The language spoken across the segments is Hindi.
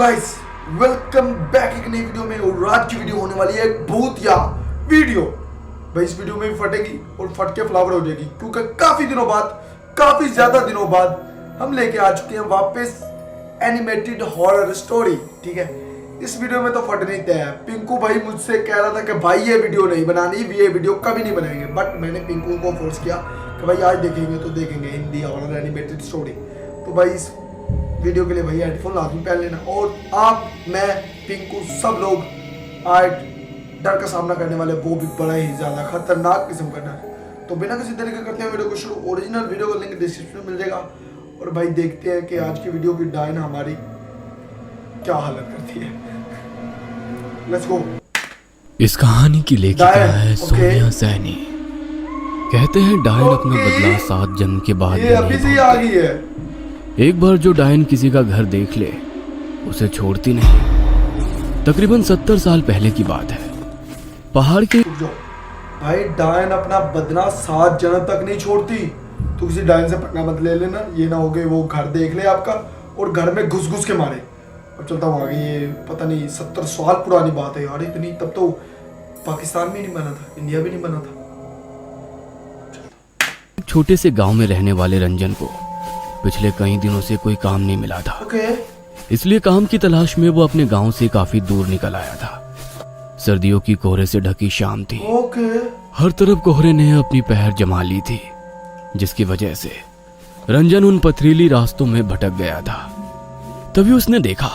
गाइस वेलकम बैक एक नई वीडियो में। और आज की वीडियो होने वाली है एक भूतिया वीडियो। भाई इस वीडियो में भी फटेगी और फट के फ्लावर हो जाएगी, क्योंकि काफी ज्यादा दिनों बाद हम लेके आ चुके हैं वापस एनिमेटेड हॉरर स्टोरी। ठीक है, इस वीडियो में तो फट नहीं तय है। पिंकू भाई मुझसे कह रहा था कि भाई ये वीडियो नहीं बनानी, ये वीडियो कभी नहीं बनाएंगे, बट मैंने पिंकू को फोर्स किया कि भाई आज देखेंगे तो देखेंगे हिंदी हॉरर एनिमेटेड स्टोरी। तो भाई इस वीडियो के लिए भाई हेडफोन लाजमी पहन लेना। और आप, मैं, पिंकू, सब लोग आज डर का सामना करने वाले, वो भी बड़ा ही ज्यादा खतरनाक किस्म का डर। तो बिना किसी तरीके करते हैं वीडियो को शुरू। ओरिजिनल वीडियो का लिंक डिस्क्रिप्शन में मिल जाएगा। और भाई देखते हैं कि आज की वीडियो की डायन हमारी क्या हालत करती है। Let's go. इस कहानी की लेखिका है सोनिया सैनी। कहते हैं डायन अपना बदला 7 जन्म के बाद ये अभी से ही आ गई है। एक बार जो डायन किसी का घर देख ले उसे छोड़ती नहीं। तकरीबन 70 साल पहले की बात है। पहाड़ के भाई डायन अपना बदला 7 जन्म तक नहीं छोड़ती। तो किसी डायन से पटना मत ले लेना, ये ना हो गए वो घर देख ले आपका और घर में घुस घुस के मारे। अब चलता हूँ आगे। ये पता नहीं 70 साल पुरानी बात है यार इतनी। तब तो पाकिस्तान भी नहीं बना था, इंडिया भी नहीं बना था। छोटे से गांव में रहने वाले रंजन को पिछले कई दिनों से कोई काम नहीं मिला था। इसलिए काम की तलाश में वो अपने गांव से काफी दूर निकल आया था। सर्दियों की कोहरे से ढकी शाम थी। हर तरफ कोहरे ने अपनी पहर जमा ली थी, जिसकी वजह से रंजन उन पथरीली रास्तों में भटक गया था। तभी उसने देखा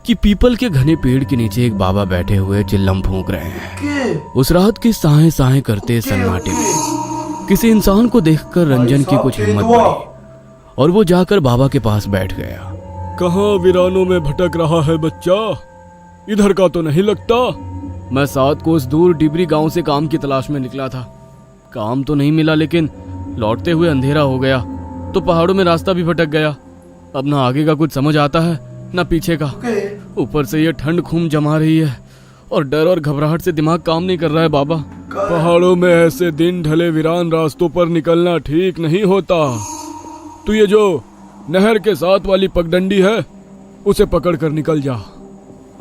कि पीपल के घने पेड़ के नीचे एक बाबा बैठे हुए चिल्लम फूंक रहे हैं। उस रात के साए साए करते सन्नाटे में किसी इंसान को देखकर रंजन की कुछ हिम्मत बढ़ी और वो जाकर बाबा के पास बैठ गया। कहाँ वीरानों में भटक रहा है बच्चा? इधर का तो नहीं लगता। मैं 7 कोस दूर डिबरी गांव से काम की तलाश में निकला था। काम तो नहीं मिला, लेकिन लौटते हुए अंधेरा हो गया तो पहाड़ों में रास्ता भी भटक गया। अब ना आगे का कुछ समझ आता है ना पीछे का। ऊपर से ये ठंड खून जमा रही है और डर और घबराहट से दिमाग काम नहीं कर रहा है बाबा। पहाड़ों में ऐसे दिन ढले वीरान रास्तों पर निकलना ठीक नहीं होता। तू ये जो नहर के साथ वाली पगडंडी है उसे पकड़ कर निकल जा।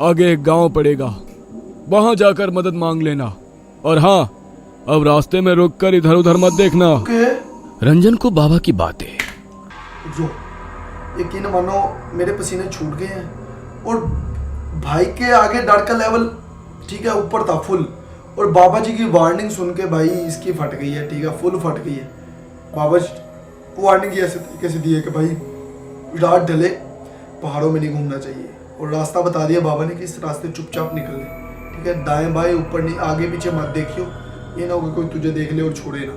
आगे एक गांव पड़ेगा, वहां जाकर मदद मांग लेना। और हाँ, अब रास्ते में रुककर इधर उधर मत देखना। रंजन को बाबा की बातें जो यकीन मानो मेरे पसीने छूट गए हैं। और भाई के आगे डर का लेवल ठीक है ऊपर था फुल। और बाबा जी की वार्निंग सुन के भाई इसकी फट गई है। ठीक है, फुल फट गई है। बाबा वार्निंग ऐसे तरीके से दी है कि भाई रात ढले पहाड़ों में नहीं घूमना चाहिए। और रास्ता बता दिया बाबा ने कि इस रास्ते चुपचाप निकल ले। ठीक है, दाएं बाएं ऊपर नहीं, आगे पीछे मत देखियो, ये ना होगा कोई तुझे देख ले और छोड़े ना।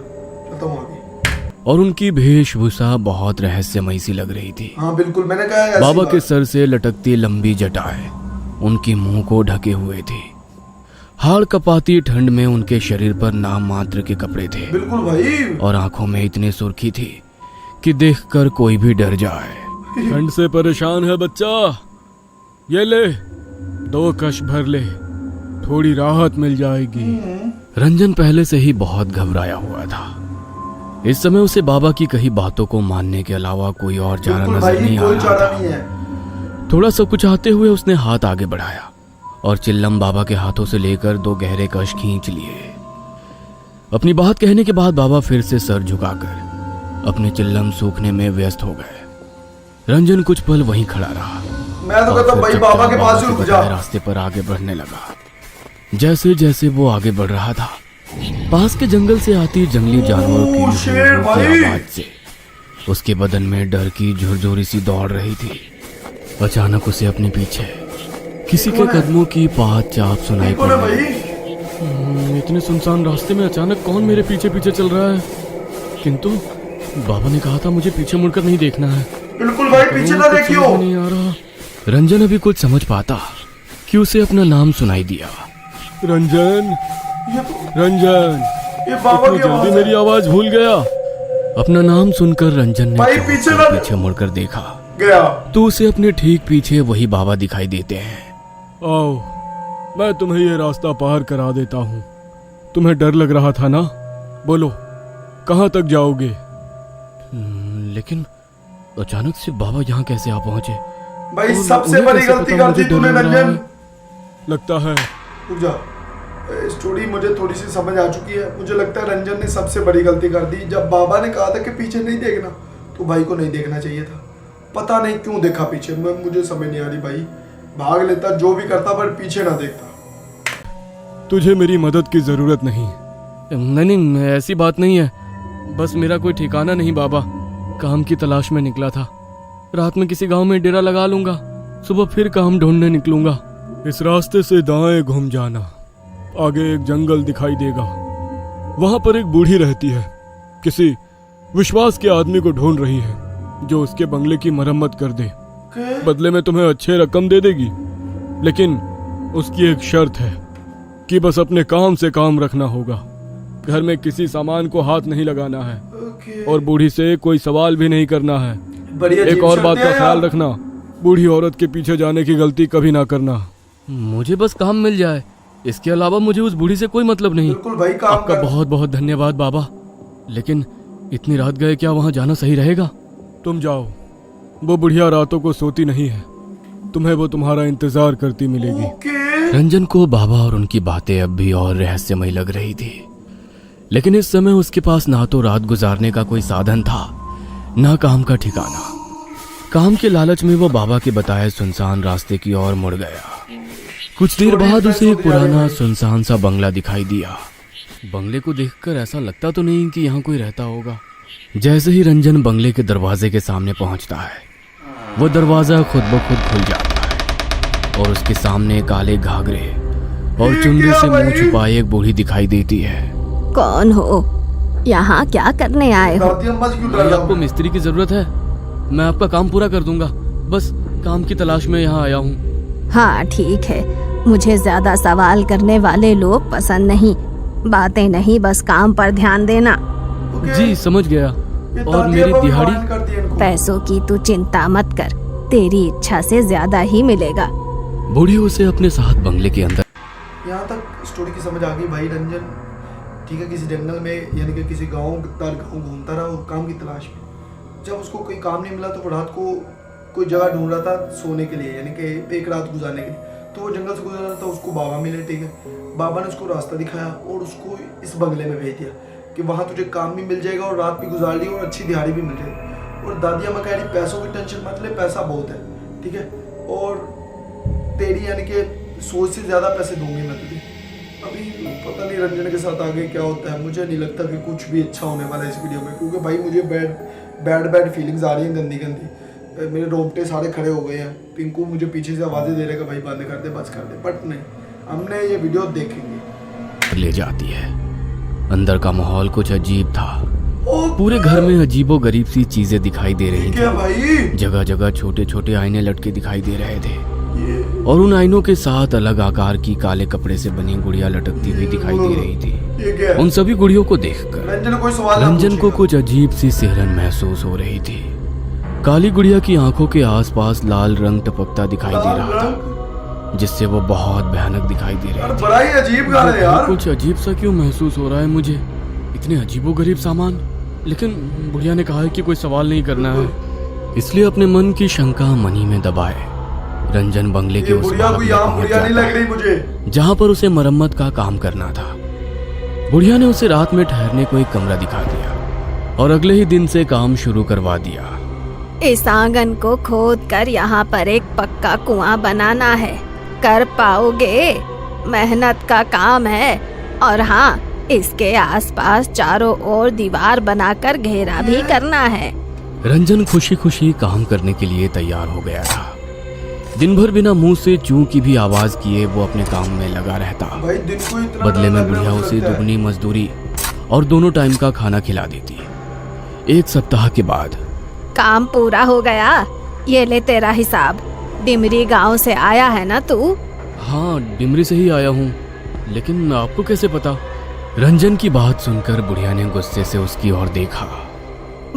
चलता हूँ आगे। और उनकी वेशभूषा बहुत रहस्यमयी सी लग रही थी। हाँ बिल्कुल, मैंने कहा बाबा के सर से लटकती लंबी जटाएं उनकी मुंह को ढके हुए थी। हाड़ कपाती ठंड में उनके शरीर पर नाम मात्र के कपड़े थे। बिल्कुल भाई। और आंखों में इतनी सुर्खी थी कि देखकर कोई भी डर जाए। ठंड से परेशान है बच्चा? ये ले 2 कश भर ले, थोड़ी राहत मिल जाएगी। रंजन पहले से ही बहुत घबराया हुआ था। इस समय उसे बाबा की कही बातों को मानने के अलावा कोई और चारा नजर नहीं आ रहा था। थोड़ा सब कुछ आते हुए उसने हाथ आगे बढ़ाया और चिल्लम बाबा के हाथों से लेकर 2 गहरे कश खींच लिए। अपनी बात कहने के बाद बाबा फिर से सर झुकाकर अपने चिल्लम सूखने में व्यस्त हो गए। रंजन कुछ पल वहीं खड़ा रहा। मैं तो कहता भाई बाबा के पास रुक जा। रास्ते पर आगे बढ़ने लगा। जैसे जैसे वो आगे बढ़ रहा था, पास के जंगल से आती जंगली जानवरों की आवाज से उसके बदन में डर की झुरझुरी सी दौड़ रही थी। अचानक उसे अपने पीछे किसी के कदमों की पात चाप सुनाई पड़ी। इतने सुनसान रास्ते में अचानक कौन मेरे पीछे पीछे चल रहा है? किंतु बाबा ने कहा था मुझे पीछे मुड़कर नहीं देखना है। बिल्कुल भाई, पीछे ना देखियो। नहीं आ रहा। रंजन अभी कुछ समझ पाता कि उसे अपना नाम सुनाई दिया। रंजन, रंजन, ये बाबा की जल्दी मेरी आवाज भूल गया। अपना नाम सुनकर रंजन ने पीछे मुड़कर देखा गया तो उसे अपने ठीक पीछे वही बाबा दिखाई देते हैं। आओ, मैं तुम्हें ये रास्ता पार करा देता हूँ। तुम्हें डर लग रहा था ना? बोलो, कहाँ तक जाओगे? लेकिन अचानक से बाबा यहाँ कैसे आ पहुंचे? भाई और सबसे उन्हें बड़ी कैसे गलती पता कर दी मुझे तूने डर लग रहा रंजन। है? लगता है रुक जा, स्टोरी मुझे थोड़ी सी समझ आ चुकी है। मुझे लगता है रंजन ने सबसे बड़ी गलती कर दी। जब बाबा ने कहा था कि पीछे नहीं देखना, तो भाई को नहीं देखना चाहिए था। पता नहीं क्यों देखा पीछे, मुझे समझ नहीं आ रही। भाई भाग लेता, जो भी करता, पर पीछे ना देखता। तुझे मेरी मदद की जरूरत नहीं। नहीं, ऐसी बात नहीं है। बस मेरा कोई ठिकाना नहीं बाबा। काम की तलाश में निकला था। रात में किसी गांव में डेरा लगा लूंगा, सुबह फिर काम ढूंढने निकलूंगा। इस रास्ते से दाएं घूम जाना, आगे एक जंगल दिखाई देगा। वहां पर एक बूढ़ी रहती है, किसी विश्वास के आदमी को ढूंढ रही है जो उसके बंगले की मरम्मत कर दे। बदले में तुम्हें अच्छे रकम दे देगी, लेकिन उसकी एक शर्त है कि बस अपने काम से काम रखना होगा। घर में किसी सामान को हाथ नहीं लगाना है और बूढ़ी से कोई सवाल भी नहीं करना है। एक और बात का ख्याल रखना, बूढ़ी औरत के पीछे जाने की गलती कभी ना करना। मुझे बस काम मिल जाए, इसके अलावा मुझे उस बूढ़ी से कोई मतलब नहीं। बिल्कुल भाई, काम आपका कर। बहुत बहुत धन्यवाद बाबा, लेकिन इतनी रात गए, क्या वहां जाना सही रहेगा? तुम जाओ, वो बुढ़िया रातों को सोती नहीं है। तुम्हें वो तुम्हारा इंतजार करती मिलेगी। रंजन को बाबा और उनकी बातें अब भी और रहस्यमय लग रही थी, लेकिन इस समय उसके पास ना तो रात गुजारने का कोई साधन था, ना काम का ठिकाना। काम के लालच में वो बाबा के बताए सुनसान रास्ते की ओर मुड़ गया। कुछ देर बाद उसे एक पुराना सुनसान सा बंगला दिखाई दिया। बंगले को देखकर ऐसा लगता तो नहीं कि यहाँ कोई रहता होगा। जैसे ही रंजन बंगले के दरवाजे के सामने पहुंचता है, वो दरवाजा खुद ब खुद खुल जाता है और उसके सामने काले घाघरे और चुनरी से मुंह छुपाए एक बूढ़ी दिखाई देती है। कौन हो? यहाँ क्या करने आए हो? दादी अम्मा से क्यों डर भाई, रहा आपको हूँ? मिस्त्री की जरूरत है? मैं आपका काम पूरा कर दूंगा, बस काम की तलाश में यहाँ आया हूँ। हाँ ठीक है, मुझे ज्यादा सवाल करने वाले लोग पसंद नहीं। बातें नहीं, बस काम पर ध्यान देना। जी समझ गया। ये और दादी मेरी अम्मा भी दिहाड़ी? मान करती है इनको। पैसों की तू चिंता मत कर, तेरी इच्छा से ज्यादा ही मिलेगा। बूढ़ी उसे अपने साथ बंगले के अंदर। यहाँ तक स्टोरी की समझ आ गई भाई। रंजन ठीक है, किसी जंगल में यानी कि किसी गांव घूमता रहा और काम की तलाश में। जब उसको कोई काम नहीं मिला तो वो रात को कोई जगह ढूंढ रहा था सोने के लिए, यानी कि एक रात गुजारने के लिए। तो वो जंगल से गुजर रहा था, उसको बाबा मिले। ठीक है, बाबा ने उसको रास्ता दिखाया और उसको इस बंगले में भेज दिया कि वहाँ तुझे काम भी मिल जाएगा और रात भी गुजार ली और अच्छी दिहाड़ी भी मिल जाएगी। और दादी अम्मा कह रही पैसों की टेंशन मत ले, पैसा बहुत है। ठीक है, और तेरी यानी कि सोच से ज़्यादा पैसे दूंगी मैं तुझे। अभी पता नहीं रंजन के साथ आगे क्या होता है। मुझे नहीं लगता कि कुछ भी अच्छा होने वाला है इस वीडियो में, क्योंकि भाई मुझे बैड फीलिंग्स आ रही हैं, गंदी गंदी। मेरे रोंगटे सारे खड़े हो गए हैं। पिंकू मुझे पीछे से आवाज़ें दे रहेगा, भाई बंद कर दे, बस कर दे। बट नहीं, हमने ये वीडियो देखेंगे। ले जाती है। अंदर का माहौल कुछ अजीब था। ओ पूरे घर में अजीबो गरीब सी चीजें दिखाई दे रही क्या थी। भाई? जगह जगह छोटे छोटे आईने लटके दिखाई दे रहे थे ये और उन आईनों के साथ अलग आकार की काले कपड़े से बनी गुड़िया लटकती हुई दिखाई दे रही थी। ये क्या है? उन सभी गुड़ियों को देखकर रंजन कोई सवाल ना रंजन को पूछेगा। कुछ अजीब सी सिहरन महसूस हो रही थी। काली गुड़िया की आंखों के आसपास लाल रंग टपकता दिखाई दे रहा था, जिससे वो बहुत भयानक दिखाई दे यार रही थी। बड़ा ही अजीब गा रहा है यार। कुछ अजीब सा क्यों महसूस हो रहा है मुझे? इतने अजीबो गरीब सामान, लेकिन बुढ़िया ने कहा है कि कोई सवाल नहीं करना है, इसलिए अपने मन की शंका मन ही में दबाए रंजन बंगले के ये उस बुढ़िया भाग कोई में आम पहुंच बुढ़िया नहीं जाता लग रही है, मुझे। जहां पर उसे मरम्मत का काम करना था। बुढ़िया ने उसे रात में ठहरने को एक कमरा दिखा दिया और अगले ही दिन से काम शुरू करवा दिया। इस आंगन को खोद कर यहाँ पर एक पक्का कुआं बनाना है। कर पाओगे? मेहनत का काम है। और हाँ, इसके आसपास चारों ओर दीवार बनाकर घेरा भी करना है। रंजन खुशी खुशी काम करने के लिए तैयार हो गया था। दिन भर बिना मुंह से चू की भी आवाज किए वो अपने काम में लगा रहता। भाई दिन को इतना बदले में डर लग रहा बुढ़िया है, उसे मुझे लगता है। दुगनी मजदूरी और दोनों टाइम का खाना खिला देती। एक सप्ताह के बाद काम पूरा हो गया। ये ले तेरा हिसाब। डिमरी गांव से आया है ना तू? हाँ, डिमरी से ही आया हूँ, लेकिन आपको कैसे पता? रंजन की बात सुनकर बुढ़िया ने गुस्से से उसकी ओर देखा।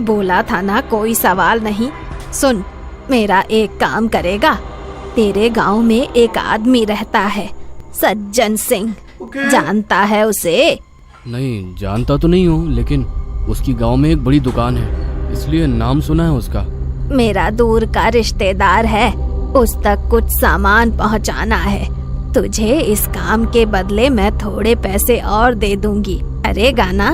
बोला था ना कोई सवाल नहीं। सुन, मेरा एक काम करेगा। तेरे गांव में एक आदमी रहता है, सज्जन सिंह। ओके। जानता है उसे? नहीं, जानता तो नहीं हूँ, लेकिन उसकी गांव में एक बड़ी दुकान है, इसलिए नाम सुना है उसका। मेरा दूर का रिश्तेदार है। उस तक कुछ सामान पहुंचाना है। तुझे इस काम के बदले मैं थोड़े पैसे और दे दूंगी, करेगा ना?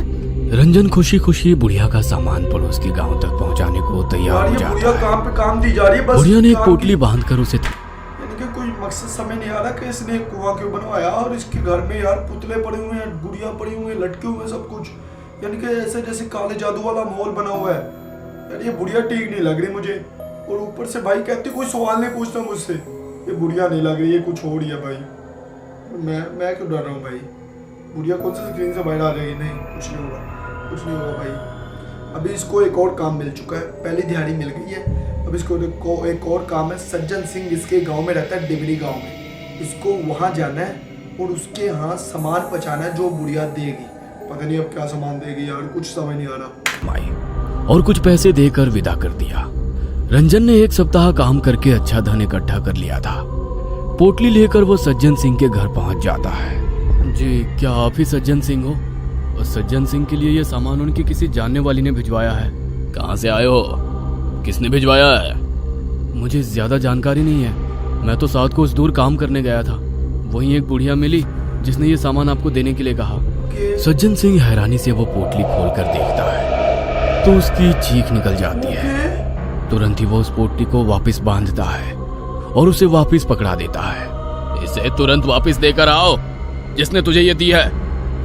रंजन खुशी खुशी बुढ़िया का सामान पड़ोस के गांव तक पहुंचाने को तैयार हो ये जाता बुढ़िया है। काम पे काम दी जा रही है बस। बुढ़िया ने एक काम पोटली की- बांधकर उसे यानी कि कोई मकसद समझ नहीं आ रहा कि इसने कुआं क्यों बनवाया, और इसके घर में यार पुतले पड़े हुए हैं, गुड़िया पड़ी हुई है, लटके हुए हैं सब कुछ, यानी कि ऐसे जैसे काले जादू वाला माहौल बना हुआ है। यार ये बुढ़िया ठीक नहीं लग रही मुझे। और ऊपर से भाई कहती कोई सवाल नहीं पूछता मुझसे, ये बुढ़िया नहीं लग रही, ये कुछ हो रही है भाई। मैं क्यों डर रहा हूँ भाई? बुढ़िया कौन सा स्क्रीन से बाहर आ जाएगी? नहीं, कुछ नहीं होगा, कुछ नहीं होगा भाई। अभी इसको एक और काम मिल चुका है, पहली दिहाड़ी मिल गई है। अब इसको एक और काम है। सज्जन सिंह इसके गांव में रहता है, डिबरी गांव में। इसको वहां जाना है और उसके यहाँ सामान पहुंचाना है जो बुढ़िया देगी। पता नहीं अब क्या सामान देगी यार, कुछ समझ नहीं आ रहा। और कुछ पैसे देकर विदा कर दिया। रंजन ने 1 सप्ताह काम करके अच्छा धन इकट्ठा कर लिया था। पोटली लेकर वो सज्जन सिंह के घर पहुंच जाता है। जी, क्या आप ही सज्जन सिंह हो? और सज्जन सिंह के लिए ये सामान उनकी किसी जानने वाली ने भिजवाया है। कहाँ से आए हो? किसने भिजवाया है? मुझे ज्यादा जानकारी नहीं है, मैं तो 7 कोस दूर काम करने गया था। वहीं एक बुढ़िया मिली जिसने ये सामान आपको देने के लिए कहा। सज्जन सिंह हैरानी से वो पोटली खोलकर देखता है तो उसकी चीख निकल जाती है। तुरंत ही वो उस पोटली को वापस बांधता है और उसे वापस पकड़ा देता है। इसे तुरंत वापस देकर आओ, जिसने तुझे ये दी है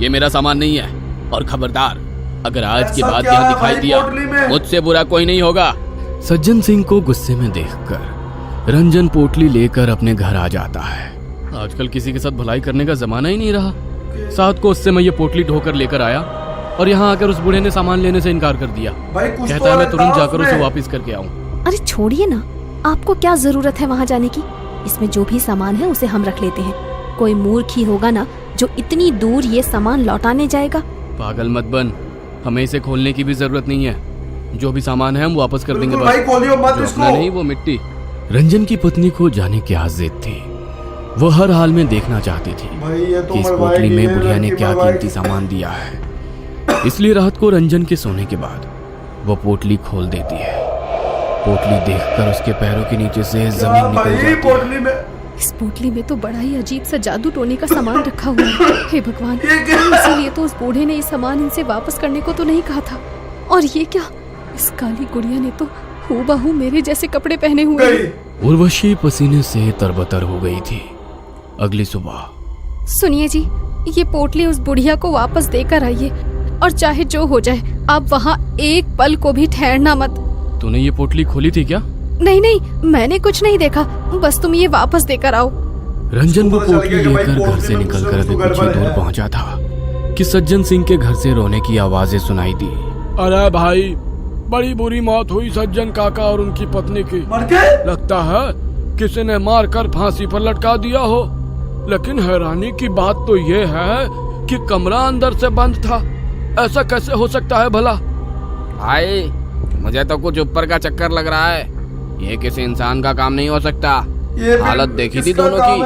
ये मेरा सामान नहीं है। और खबरदार, अगर आज के बाद यहाँ दिखाई दिया मुझसे बुरा कोई नहीं होगा। सज्जन सिंह को गुस्से में देखकर रंजन पोटली लेकर अपने घर आ जाता है। आजकल किसी के साथ भलाई करने का जमाना ही नहीं रहा। 7 को उससे मैं ये पोटली ढोकर लेकर आया और यहाँ आकर उस बूढ़े ने सामान लेने से इनकार कर दिया। कहता है मैं तुरंत जाकर उसे वापस करके आऊँ। अरे छोड़िए ना, आपको क्या जरूरत है वहाँ जाने की? इसमें जो भी सामान है उसे हम रख लेते हैं। कोई मूर्ख ही होगा ना जो इतनी दूर ये सामान लौटाने जाएगा। पागल मत बन, हमें इसे खोलने की भी जरूरत नहीं है। जो भी सामान है हम वापस कर देंगे। भाई खोलियो मत इसको। नहीं, वो मिट्टी। रंजन की पत्नी को जाने क्या जिद थी। वो हर हाल में देखना चाहती थी भाई ये तो कि इस पोटली में बुढ़िया ने क्या कीमती सामान दिया है। इसलिए रात को रंजन के सोने के बाद वो पोटली खोल देती है। पोटली देखकर उसके पैरों के नीचे से जमीन निकल जाती है। पोटली में इस पोटली में तो बड़ा ही अजीब सा जादू टोने का सामान रखा हुआ है। हे भगवान, इसीलिए तो उस बूढ़े ने ये सामान इनसे वापस करने को तो नहीं कहा था। और ये क्या, इस काली गुड़िया ने तो हूबहू मेरे जैसे कपड़े पहने हुए हैं। उर्वशी पसीने से तरबतर हो गई थी। अगली सुबह, सुनिए जी, ये पोटली उस बुढ़िया को वापस देकर आइए और चाहे जो हो जाए आप वहाँ एक पल को भी ठहरना मत। तूने ये पोटली खोली थी क्या? नहीं नहीं, मैंने कुछ नहीं देखा, बस तुम ये वापस देकर आओ। रंजन वो पोटली लेकर घर से निकलकर अभी कुछ ही दूर पहुंचा था कि सज्जन सिंह के घर से रोने की आवाजें सुनाई दी। अरे भाई, बड़ी बुरी मौत हुई सज्जन काका और उनकी पत्नी की। मर गए? लगता है किसी ने मारकर फांसी पर लटका दिया हो। लेकिन हैरानी की बात तो ये है कि कमरा अंदर से बंद था। ऐसा कैसे हो सकता है भला? भाई, मुझे तो कुछ ऊपर का चक्कर लग रहा है। ये किसी इंसान का काम नहीं हो सकता। हालत देखी थी दोनों की,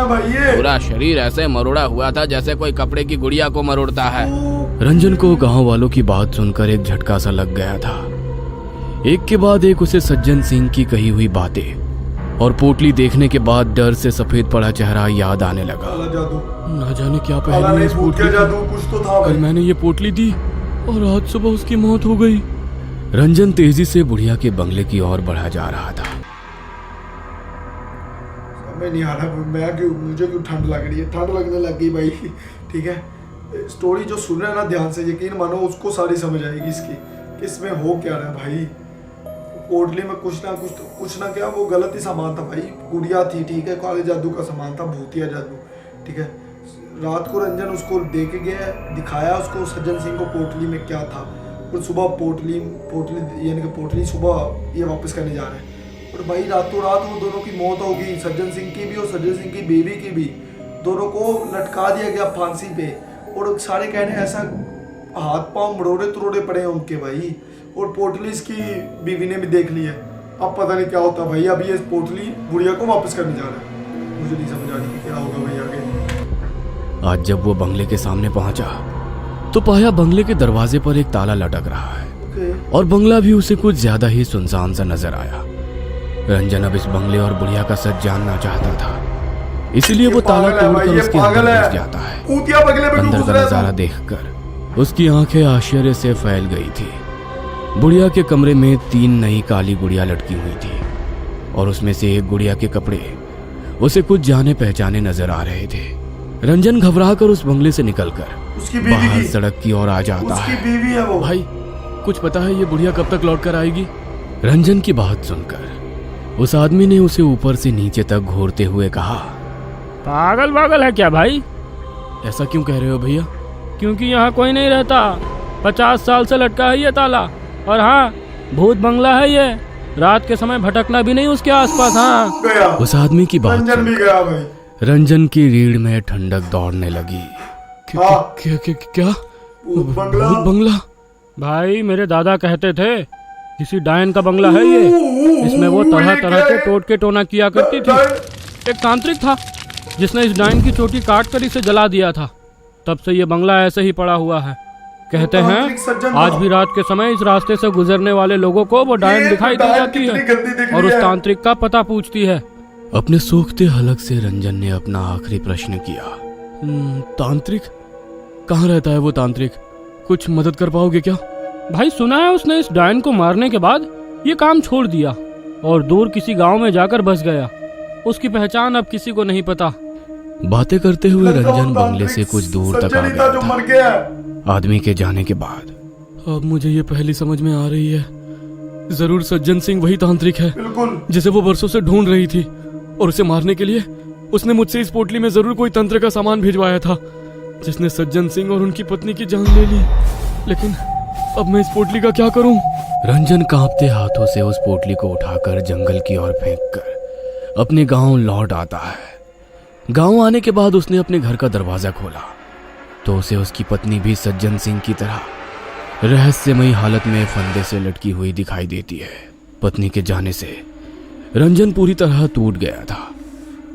पूरा शरीर ऐसे मरोड़ा हुआ था जैसे कोई कपड़े की गुड़िया को मरोड़ता है। रंजन को गांव वालों की बात सुनकर एक झटका सा लग गया था। एक के बाद एक उसे सज्जन सिंह की कही हुई बातें और पोटली देखने के बाद डर से सफेद पड़ा चेहरा याद आने लगा। काला जादू, न जाने क्या काला पहले नहीं इस भूत पोटली का जादू कुछ तो था कल भाई। मैंने ये पोटली दी और आज सुबह उसकी मौत हो गई। रंजन तेजी से बुढ़िया के बंगले की ओर बढ़ा जा रहा था। समझ नहीं आ रहा मुझे क्यों ठंड लग रही है, ठंड लगने लग गई भाई। ठीक है, स्टोरी जो सुन रहा है ना ध्यान से, यकीन मानो उसको सारी समझ आएगी इसकी, इसमें हो क्या रहा है भाई। पोटली में कुछ ना क्या वो गलत ही सामान था भाई। गुड़िया थी, ठीक है, काले जादू का सामान था, भूतिया जादू, ठीक है। रात को रंजन उसको देके गया, दिखाया उसको सज्जन सिंह को पोटली में क्या था। और सुबह पोटली यानी कि पोटली सुबह ये वापस करने जा रहे हैं। और भाई रातों रात वो दोनों की मौत होगी, सज्जन सिंह की भी और सज्जन सिंह की बेबी की भी। दोनों को लटका दिया गया फांसी पे। और सारे कहने ऐसा हाथ पांव मरोड़े तरोड़े पड़े हैं उनके भाई। और पोटली इसकी बीवी ने भी देख ली है। अब पता नहीं क्या होता भाई। अब ये पोटली बुढ़िया को वापस करने जा रहा है। मुझे नहीं समझ आ रही क्या होगा भाई आगे। आज जब वो बंगले के सामने पहुंचा तो पाया बंगले के दरवाजे पर एक ताला लटक रहा है और बंगला भी उसे कुछ ज्यादा ही सुनसान सा नजर आया। रंजन अब इस बंगले और बुढ़िया का सच जानना चाहता था, इसलिए वो ताला तोड़कर उसके अंदर घुस जाता है। अंदर का नजारा देखकर उसकी आंखें आश्चर्य से फैल गई थी। बुढ़िया के कमरे में 3 नई काली गुड़िया लटकी हुई थी और उसमें से एक गुड़िया के कपड़े उसे कुछ जाने पहचाने नजर आ रहे थे। रंजन घबराकर उस बंगले से निकलकर बाहर सड़क की ओर आ जाता है। भाई कुछ पता है ये बुढ़िया कब तक लौट कर आएगी? रंजन की बात सुनकर उस आदमी ने उसे ऊपर से नीचे तक घूरते हुए कहा, पागल है क्या भाई? ऐसा क्यों कह रहे हो भैया? क्योंकि यहाँ कोई नहीं रहता। 50 साल से लटका है ये ताला। और हाँ, भूत बंगला है ये। रात के समय भटकना भी नहीं उसके आसपास। हाँ, उस आदमी की बात रंजन की रीढ़ में ठंडक दौड़ने लगी। क्या? भूत बंगला? भाई मेरे दादा कहते थे किसी डायन का बंगला है ये। इसमें वो तरह तरह के टोटके टोना किया करती थी। एक तांत्रिक था जिसने इस डायन की चोटी काट कर इसे जला दिया था। तब से ये बंगला ऐसे ही पड़ा हुआ है। कहते हैं आज भी रात के समय इस रास्ते से गुजरने वाले लोगों को वो डायन दिखाई दे जाती है और उस तांत्रिक का पता पूछती है। अपने सूखते हलक से रंजन ने अपना आखिरी प्रश्न किया। तांत्रिक? कहाँ रहता है वो तांत्रिक? कुछ मदद कर पाओगे क्या? भाई सुना है उसने इस डायन को मारने के बाद ये काम छोड़ दिया और दूर किसी गांव में जाकर बस गया। उसकी पहचान अब किसी को नहीं पता। बातें करते हुए रंजन बंगले से कुछ दूर तक आ गया था। आदमी के जाने के बाद अब मुझे ये पहली समझ में आ रही है। जरूर सज्जन सिंह वही तांत्रिक है जिसे वो बरसों से ढूंढ रही थी और उसे मारने के लिए उसने मुझसे इस पोटली में जरूर कोई तंत्र का सामान भिजवाया था जिसने सज्जन सिंह और उनकी पत्नी की जान ले ली। लेकिन अब मैं इस पोटली का क्या करूं? रंजन कांपते हाथों से उस पोटली को उठाकर जंगल की ओर फेंककर अपने गांव लौट आता है। गांव आने के बाद उसने अपने घर का दरवाजा खोला तो उसे उसकी पत्नी भी सज्जन सिंह की तरह रहस्यमयी हालत में फंदे से लटकी हुई दिखाई देती है। पत्नी के जाने से रंजन पूरी तरह टूट गया था।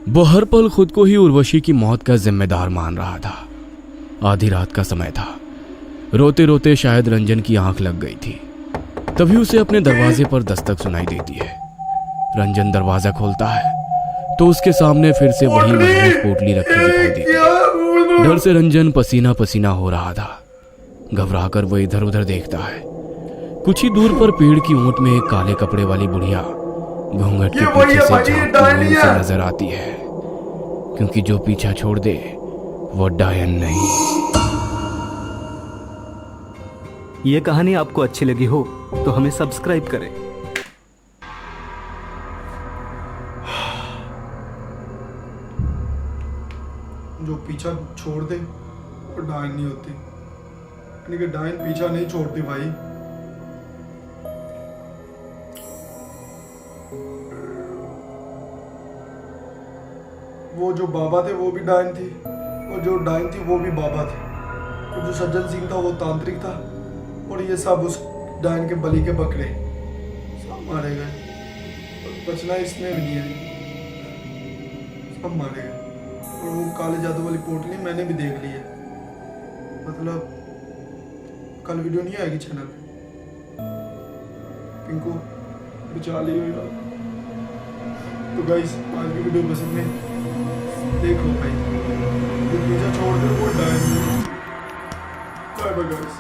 वो हर पल खुद को ही उर्वशी की मौत का जिम्मेदार मान रहा था। आधी रात का समय था। रोते रोते शायद रंजन की आंख लग गई थी। तभी उसे अपने दरवाजे पर दस्तक सुनाई देती है। रंजन दरवाजा खोलता है तो उसके सामने फिर से वही मजबूत पोटली रखी दिखाई देती है। डर से रंजन पसीना पसीना हो रहा था। घबराकर वो इधर उधर देखता है। कुछ ही दूर पर पेड़ की ऊंट में एक काले कपड़े वाली बुढ़िया घूंघट के पीछे से झांकती हुई उसे नजर आती है, क्योंकि जो पीछा छोड़ दे वो डायन नहीं। ये कहानी आपको अच्छी लगी हो तो हमें सब्सक्राइब करें। जो पीछा छोड़ दे वो डायन नहीं होती, यानी कि डायन पीछा नहीं छोड़ती भाई। वो जो बाबा थे वो भी डायन थी, और जो डायन थी वो भी बाबा थे, और जो सज्जन सिंह था वो तांत्रिक था, और ये सब उस डायन के बलि के बकरे सब मारे गए। बचना इसमें भी नहीं है, सब मारे गए। और वो काले जादू वाली पोटली मैंने भी देख ली है। मतलब कल वीडियो नहीं आएगी चैनल पे, पिंकू बचा ली हो यार। तो गाइस आज की वीडियो पसंद है देखो भाई, पीछा छोड़ दो वो डायन। Bye bye guys.